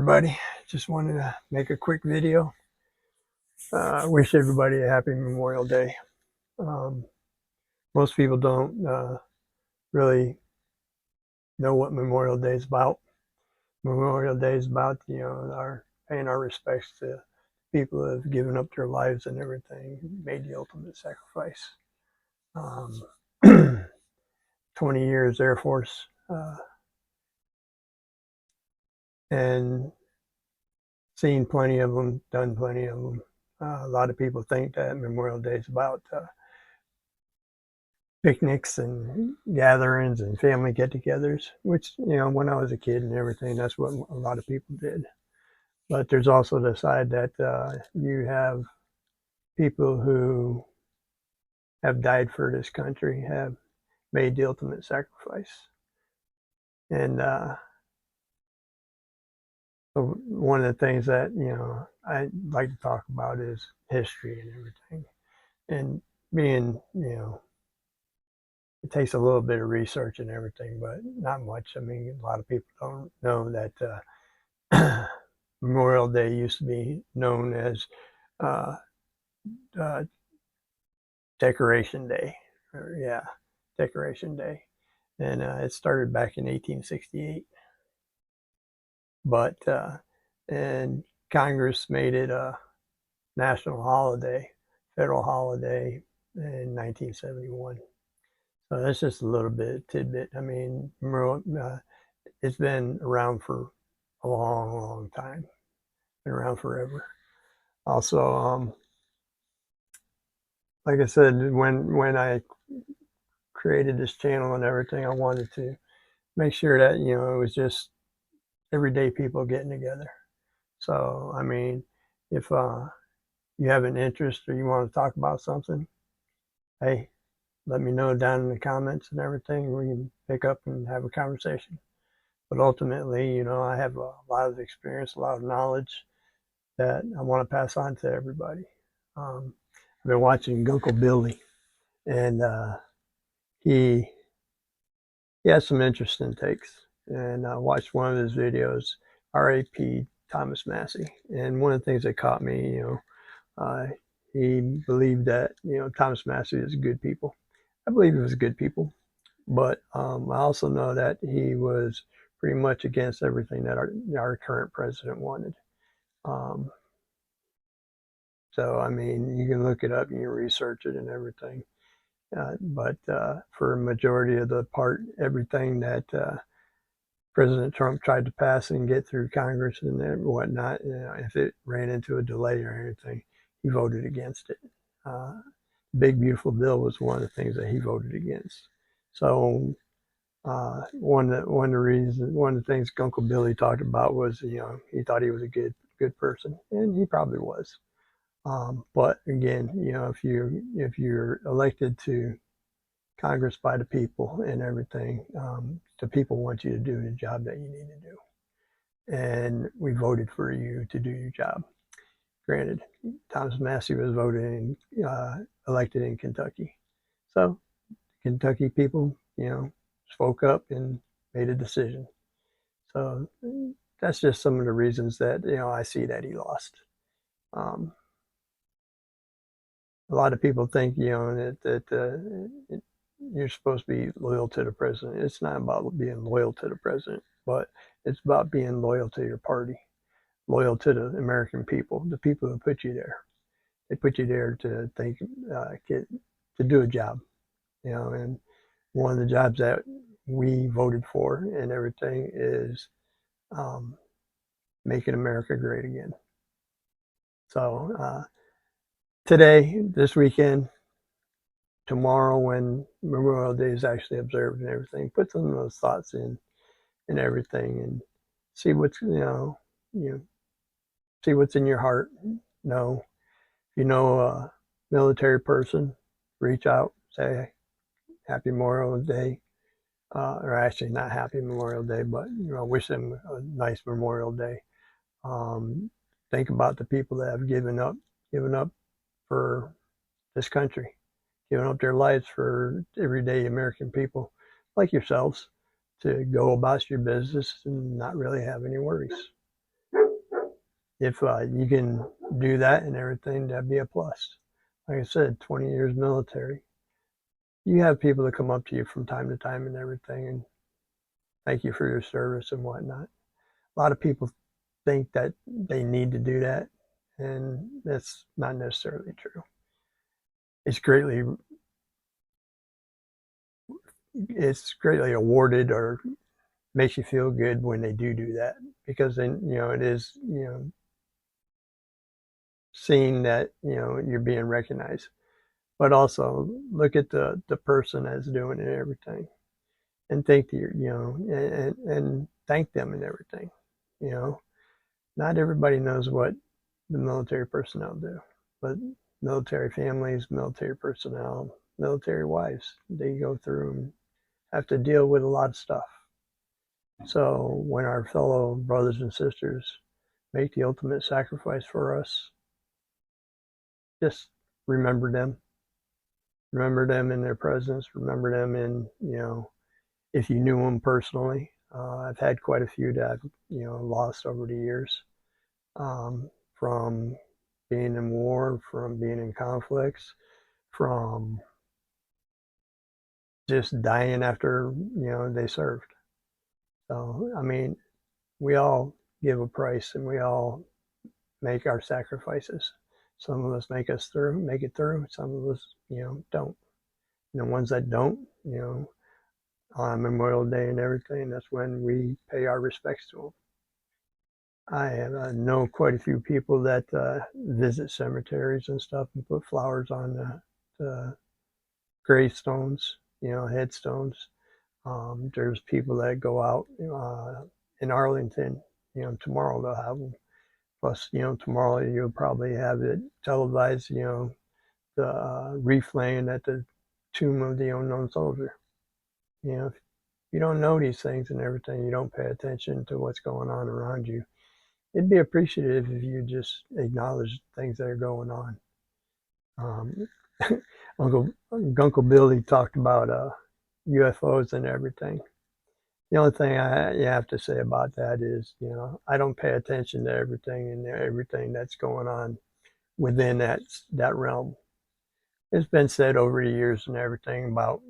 everybody. Just wanted to make a quick video. Wish everybody a happy Memorial Day. Most people don't really know what Memorial Day is about. Memorial Day is about, our paying our respects to people who have given up their lives and everything, made the ultimate sacrifice. 20 years Air Force, and seen plenty of them, done plenty of them. A lot of people think that Memorial Day is about picnics and gatherings and family get-togethers, which, when I was a kid and everything, that's what a lot of people did. But there's also the side that you have people who have died for this country, have made the ultimate sacrifice. And so one of the things that, I like to talk about is history and everything. And being, it takes a little bit of research and everything, but not much. I mean, a lot of people don't know that Memorial Day used to be known as uh, uh, Decoration Day. Decoration Day. And it started back in 1868. But and Congress made it a national holiday, federal holiday in 1971. So that's just a little bit of tidbit. I mean, it's been around for a long, long time. Been around forever. Also, like I said, when I created this channel and everything, I wanted to make sure that, it was just everyday people getting together. So, I mean, if you have an interest or you want to talk about something, hey, let me know down in the comments and everything. We can pick up and have a conversation. But ultimately, I have a lot of experience, a lot of knowledge that I want to pass on to everybody. I've been watching Uncle Billy, and he has some interesting takes. And I watched one of his videos, R.A.P. Thomas Massey. And one of the things that caught me, he believed that, Thomas Massey is good people. I believe he was good people. But I also know that he was pretty much against everything that our current president wanted. So, I mean, you can look it up and you research it and everything. But for a majority of the part, everything that President Trump tried to pass and get through Congress and whatnot, if it ran into a delay or anything, he voted against it. Big Beautiful Bill was one of the things that he voted against. So one of the things Uncle Billy talked about was, he thought he was a good person, and he probably was. But again, if you're elected to Congress by the people and everything, the people want you to do the job that you need to do, and we voted for you to do your job. Granted, Thomas Massey was elected in Kentucky, so Kentucky people, spoke up and made a decision. So that's just some of the reasons that, I see that he lost. A lot of people think, that you're supposed to be loyal to the president. It's not about being loyal to the president, but it's about being loyal to your party, loyal to the American people, the people who put you there. They put you there to to do a job, and one of the jobs that we voted for and everything is making America great again. So today, this weekend, tomorrow, when Memorial Day is actually observed and everything, put some of those thoughts in and everything, and see what's see what's in your heart. If you know a military person, reach out, say Happy Memorial Day. Or actually not Happy Memorial Day, but wish them a nice Memorial Day. Think about the people that have given up for this country, given up their lives for everyday American people like yourselves to go about your business and not really have any worries. if you can do that and everything, that'd be a plus. Like I said, 20 years military. You have people that come up to you from time to time and everything and thank you for your service and whatnot. A lot of people think that they need to do that, and that's not necessarily true. It's greatly it's greatly awarded or makes you feel good when they do that because then it is seeing that you're being recognized, but also look at the person that's doing it and everything, and thank and thank them and everything. You know, not everybody knows what the military personnel do, but military families, military personnel, military wives, they go through and have to deal with a lot of stuff. So when our fellow brothers and sisters make the ultimate sacrifice for us, just remember them. Remember them in their presence. Remember them in, if you knew them personally. I've had quite a few that I've, lost over the years, from being in war, from being in conflicts, from just dying after, they served. So, I mean, we all give a price and we all make our sacrifices. Some of us make it through. Some of us, don't. And the ones that don't, on Memorial Day and everything, that's when we pay our respects to them. I have know quite a few people that visit cemeteries and stuff and put flowers on the gravestones, headstones. There's people that go out in Arlington. Tomorrow they'll have them. Plus, tomorrow you'll probably have it televised. The reef laying at the tomb of the unknown soldier. If you don't know these things and everything, you don't pay attention to what's going on around you. It'd be appreciative if you just acknowledge things that are going on. Um, Uncle Billy talked about UFOs and everything. The only thing you have to say about that is, I don't pay attention to everything that's going on within that realm. It's been said over the years and everything about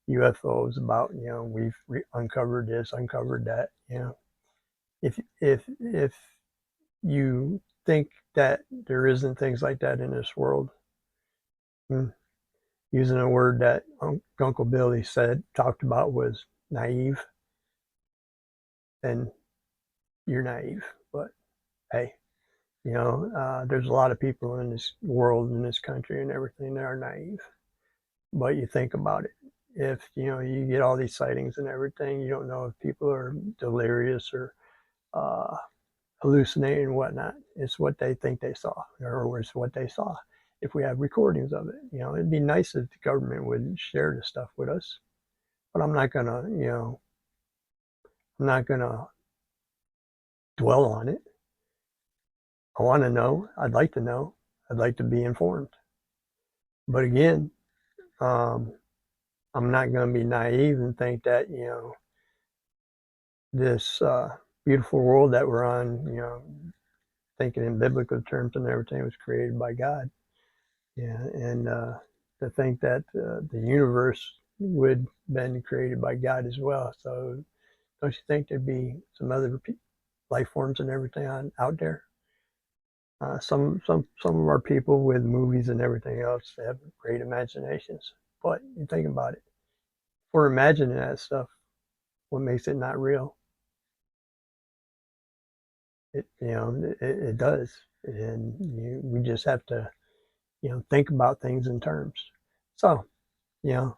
UFOs, about we've uncovered this, uncovered that. If you think that there isn't things like that in this world, hmm, using a word that Uncle Billy talked about was naive, then you're naive. But hey, there's a lot of people in this world, in this country, and everything that are naive. But you think about it. If you get all these sightings and everything, you don't know if people are delirious or uh, hallucinating and whatnot. It's what they think they saw, or it's what they saw. If we have recordings of it, it'd be nice if the government would share this stuff with us. But I'm not gonna dwell on it. I want to know. I'd like to know. I'd like to be informed. But again, um, I'm not going to be naive and think that this beautiful world that we're on, thinking in biblical terms and everything, was created by God. Yeah, and to think that the universe would have been created by God as well. So don't you think there'd be some other life forms and everything out there? Some of our people with movies and everything else have great imaginations, but you think about it. If we're imagining that stuff, what makes it not real? It does, and we just have to think about things in terms. So you know,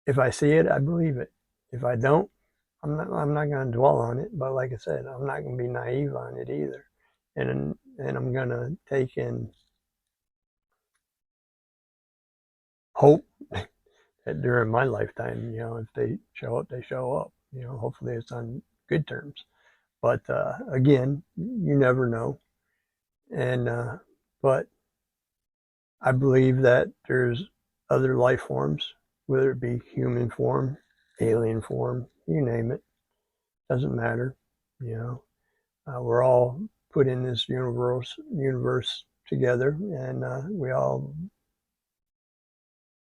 if I see it, I believe it. If I don't, I'm not going to dwell on it. But like I said, I'm not going to be naive on it either, and I'm going to take in hope that during my lifetime, if they show up, they show up. Hopefully it's on good terms. But again, you never know. And but I believe that there's other life forms, whether it be human form, alien form, you name it, doesn't matter. You know, We're all put in this universe together, and we all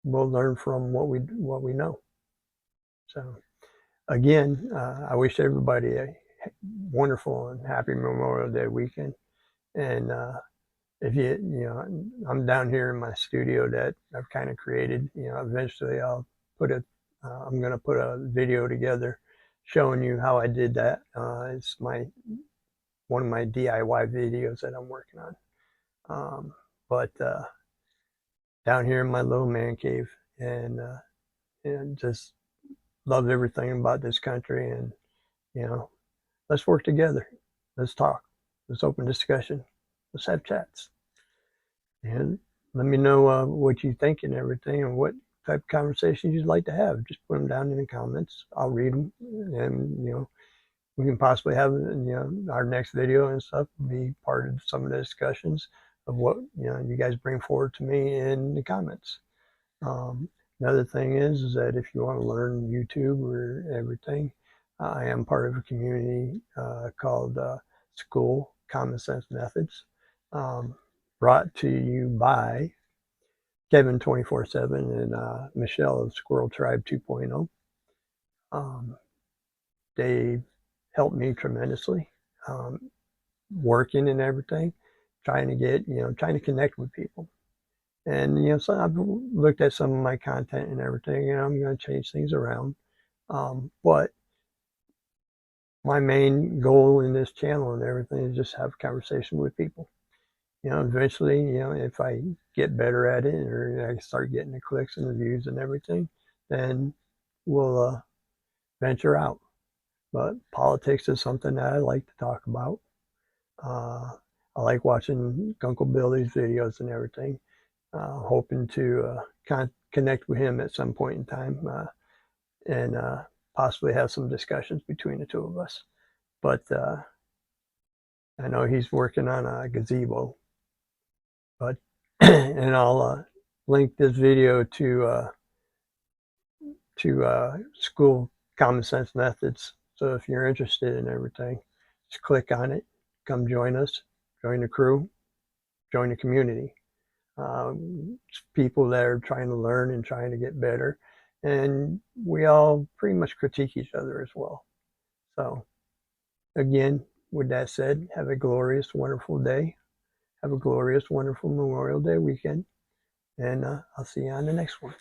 will learn from what we know. So again, I wish everybody a wonderful and happy Memorial Day weekend. And if I'm down here in my studio that I've kind of created. Eventually I'm going to put a video together showing you how I did that. It's one of my DIY videos that I'm working on. But down here in my little man cave, and just love everything about this country. And you know, let's work together. Let's talk. Let's open discussion. Let's have chats. And let me know what you think and everything, and what type of conversations you'd like to have. Just put them down in the comments. I'll read them, and we can possibly have our next video and stuff be part of some of the discussions of what you guys bring forward to me in the comments. Another thing is that if you want to learn YouTube or everything, I am part of a community called School Common Sense Methods, brought to you by Kevin 24/7 and Michelle of Squirrel Tribe 2.0. They helped me tremendously, working and everything, trying to connect with people. And so I've looked at some of my content and everything, and I'm going to change things around. But my main goal in this channel and everything is just have a conversation with people. Eventually, if I get better at it, or I start getting the clicks and the views and everything, then we'll venture out. But politics is something that I like to talk about. I like watching Uncle Billy's videos and everything. Hoping to connect with him at some point in time, and possibly have some discussions between the two of us. But I know he's working on a gazebo. But and I'll link this video to School Common Sense Methods. So if you're interested in everything, just click on it. Come join us. Join the crew. Join the community. People that are trying to learn and trying to get better, and we all pretty much critique each other as well. So again, with that said, have a glorious, wonderful day. Have a glorious, wonderful Memorial Day weekend, and I'll see you on the next one.